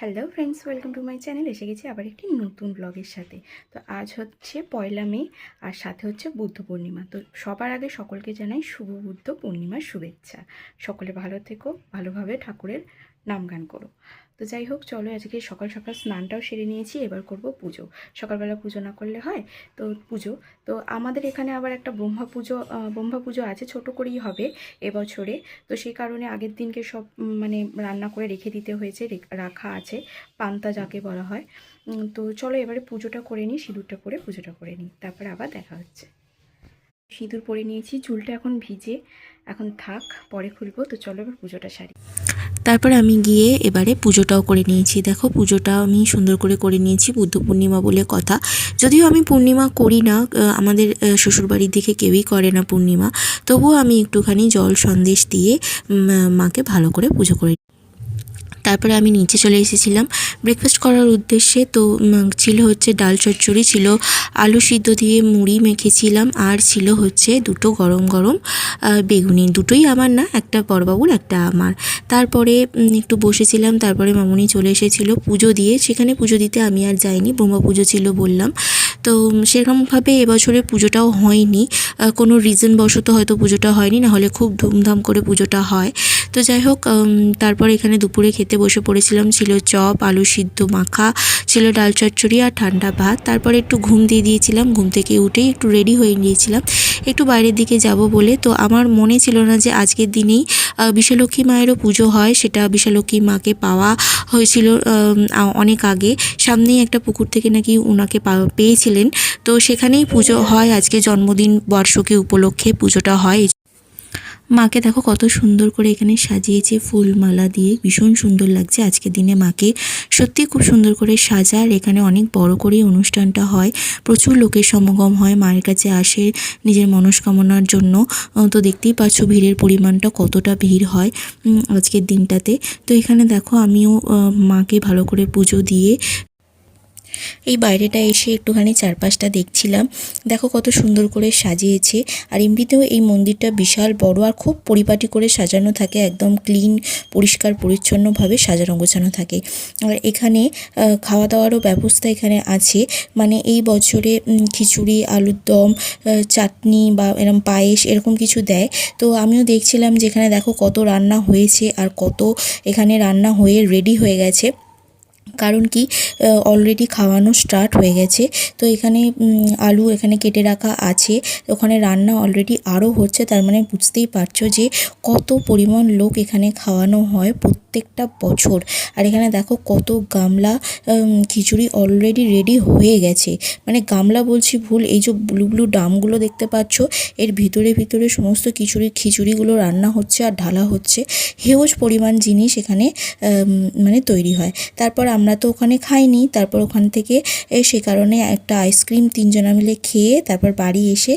Hello friends, welcome to my channel. এসে গেছি আবার একটি নতুন ব্লগের সাথে। তো আজ হচ্ছে 1 মে আর সাথে হচ্ছে বুদ্ধ পূর্ণিমা। তো সবার আগে সকলকে জানাই শুভ বুদ্ধ পূর্ণিমার শুভেচ্ছা। সকলে ভালো থেকো, ভালোভাবে ঠাকুরের নাম গান করো। তো যাই হোক, চলো আজকে সকাল সকাল স্নানটাও সেরে নিয়েছি। এবার করব পুজো। সকালবেলা পুজো না করলে হয়? তো পুজো, তো আমাদের এখানে আবার একটা ব্রহ্মা পুজো আছে, ছোট করেই হবে এবছরে। তো সেই কারণে আগের দিনকে সব মানে রান্না করে রেখে দিতে হয়েছে, রাখা আছে, পান্তা যাকে বলা হয়। তো চলো এবারে পুজোটা করে নিই, সিঁদুরটা পরে পুজোটা করে নিই, তারপরে আবার দেখা হচ্ছে। সিঁদুর পরে নিয়েছি, চুলটা এখন ভিজে, এখন থাক, পরে খুলবো। তো চলো এবার পুজোটা সারি। তারপরে আমি গিয়ে এবারে পুজোটাও করে নিয়েছি। দেখো পুজোটা আমি সুন্দর করে নিয়েছি, বুদ্ধ পূর্ণিমা বলে কথা। যদিও আমি পূর্ণিমা করি না, আমাদের শ্বশুরবাড়ির দিকে কেউই করে না পূর্ণিমা, তবুও আমি একটুখানি জল সন্দেশ দিয়ে মাকে ভালো করে পুজো করি। তারপরে আমি নিচে চলে এসেছিলাম ব্রেকফাস্ট করার উদ্দেশ্যে। তো ছিল হচ্ছে ডাল চচ্চড়ি, ছিল আলু সিদ্ধ দিয়ে মুড়ি মেখেছিলাম, আর ছিল হচ্ছে দুটো গরম গরম বেগুনি। দুটোই আমার না, একটা বড়বাবুর একটা আমার। তারপরে একটু বসেছিলাম, তারপরে মামুনি চলে এসেছিলো পুজো দিয়ে। সেখানে পুজো দিতে আমি আর যাইনি, ব্রহ্মা পুজো ছিল বললাম। তো সেরকমভাবে এবছরে পুজোটাও হয়নি, কোনো রিজন বশত হয়তো পুজোটা হয়নি, নাহলে খুব ধুমধাম করে পুজোটা হয়। তো যাই হোক, তারপর এখানে দুপুরে খেতে বসে পড়েছিলাম। ছিল চপ, আলু সিদ্ধ মাখা, ছিল ডাল চচ্চড়ি আর ঠান্ডা ভাত। তারপরে একটু ঘুম দিয়ে দিয়েছিলাম, ঘুম থেকে উঠেই একটু রেডি হয়ে নিয়েছিলাম একটু বাইরের দিকে যাব বলে। তো আমার মনে ছিল না যে আজকের দিনেই বিশ্বলক্ষ্মী মায়েরও পুজো হয়। সেটা বিশ্বলক্ষ্মী মাকে পাওয়া হয়েছিল অনেক আগে, সামনেই একটা পুকুর থেকে নাকি ওনাকে পেয়েছিলেন। তো সেখানেই পুজো হয়, আজকে জন্মদিন বর্ষকে উপলক্ষে পুজোটা হয়। মাকে দেখো কত সুন্দর করে এখানে সাজিয়েছে ফুল মালা দিয়ে, ভীষণ সুন্দর লাগছে আজকের দিনে মাকে। সত্যি খুব সুন্দর করে সাজা, আর এখানে অনেক বড় করেই অনুষ্ঠানটা হয়, প্রচুর লোকের সমাগম হয়, মায়ের কাছে আসে নিজের মনস্কামনার জন্য। তো দেখতেই পাচ্ছ ভিড়ের পরিমাণটা, কতটা ভিড় হয় আজকের দিনটাতে। তো এখানে দেখো আমিও মাকে ভালো করে পুজো দিয়ে এই বাইরেটা এসে একটুখানি চারপাশটা দেখছিলাম। দেখো কত সুন্দর করে সাজিয়েছে, আর এমনিতেও এই মন্দিরটা বিশাল বড় আর খুব পরিপাটি করে সাজানো থাকে, একদম ক্লিন পরিষ্কার পরিচ্ছন্নভাবে সাজানো গোছানো থাকে। আর এখানে খাওয়া দাওয়ারও ব্যবস্থা এখানে আছে, মানে এই বছরে খিচুড়ি, আলুর দম, চাটনি বা এরকম পায়েস এরকম কিছু দেয়। তো আমিও দেখছিলাম যেখানে দেখো কত রান্না হয়েছে আর কত এখানে রান্না হয়ে রেডি হয়ে গেছে, কারণ কি অলরেডি খাওয়ানো স্টার্ট হয়ে গেছে। তো এখানে আলু এখানে কেটে রাখা আছে, ওখানে রান্না অলরেডি আরও হচ্ছে। তার মানে বুঝতেই পারছো যে কত পরিমাণ লোক এখানে খাওয়ানো হয় প্রত্যেকটা বছর। আর এখানে দেখো কত গামলা খিচুড়ি অলরেডি রেডি হয়ে গেছে, মানে গামলা বলছি ভুল, এই যে ব্লু ব্লু ড্রামগুলো দেখতে পাচ্ছ, এর ভিতরে ভিতরে সমস্ত খিচুড়িগুলো রান্না হচ্ছে আর ঢালা হচ্ছে। হিউজ পরিমাণ জিনিস এখানে মানে তৈরি হয়। তারপর আমরা তো ওখানে খাইনি, তারপর ওখান থেকে সে কারণে একটা আইসক্রিম তিনজনা মিলে খেয়ে তারপর বাড়ি এসে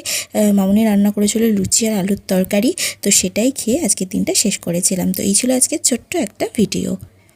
মামুনি রান্না করেছিল লুচি আর আলুর তরকারি। তো সেটাই খেয়ে আজকের দিনটা শেষ করেছিলাম। তো এই ছিল আজকের ছোট্ট একটা ভিডিও।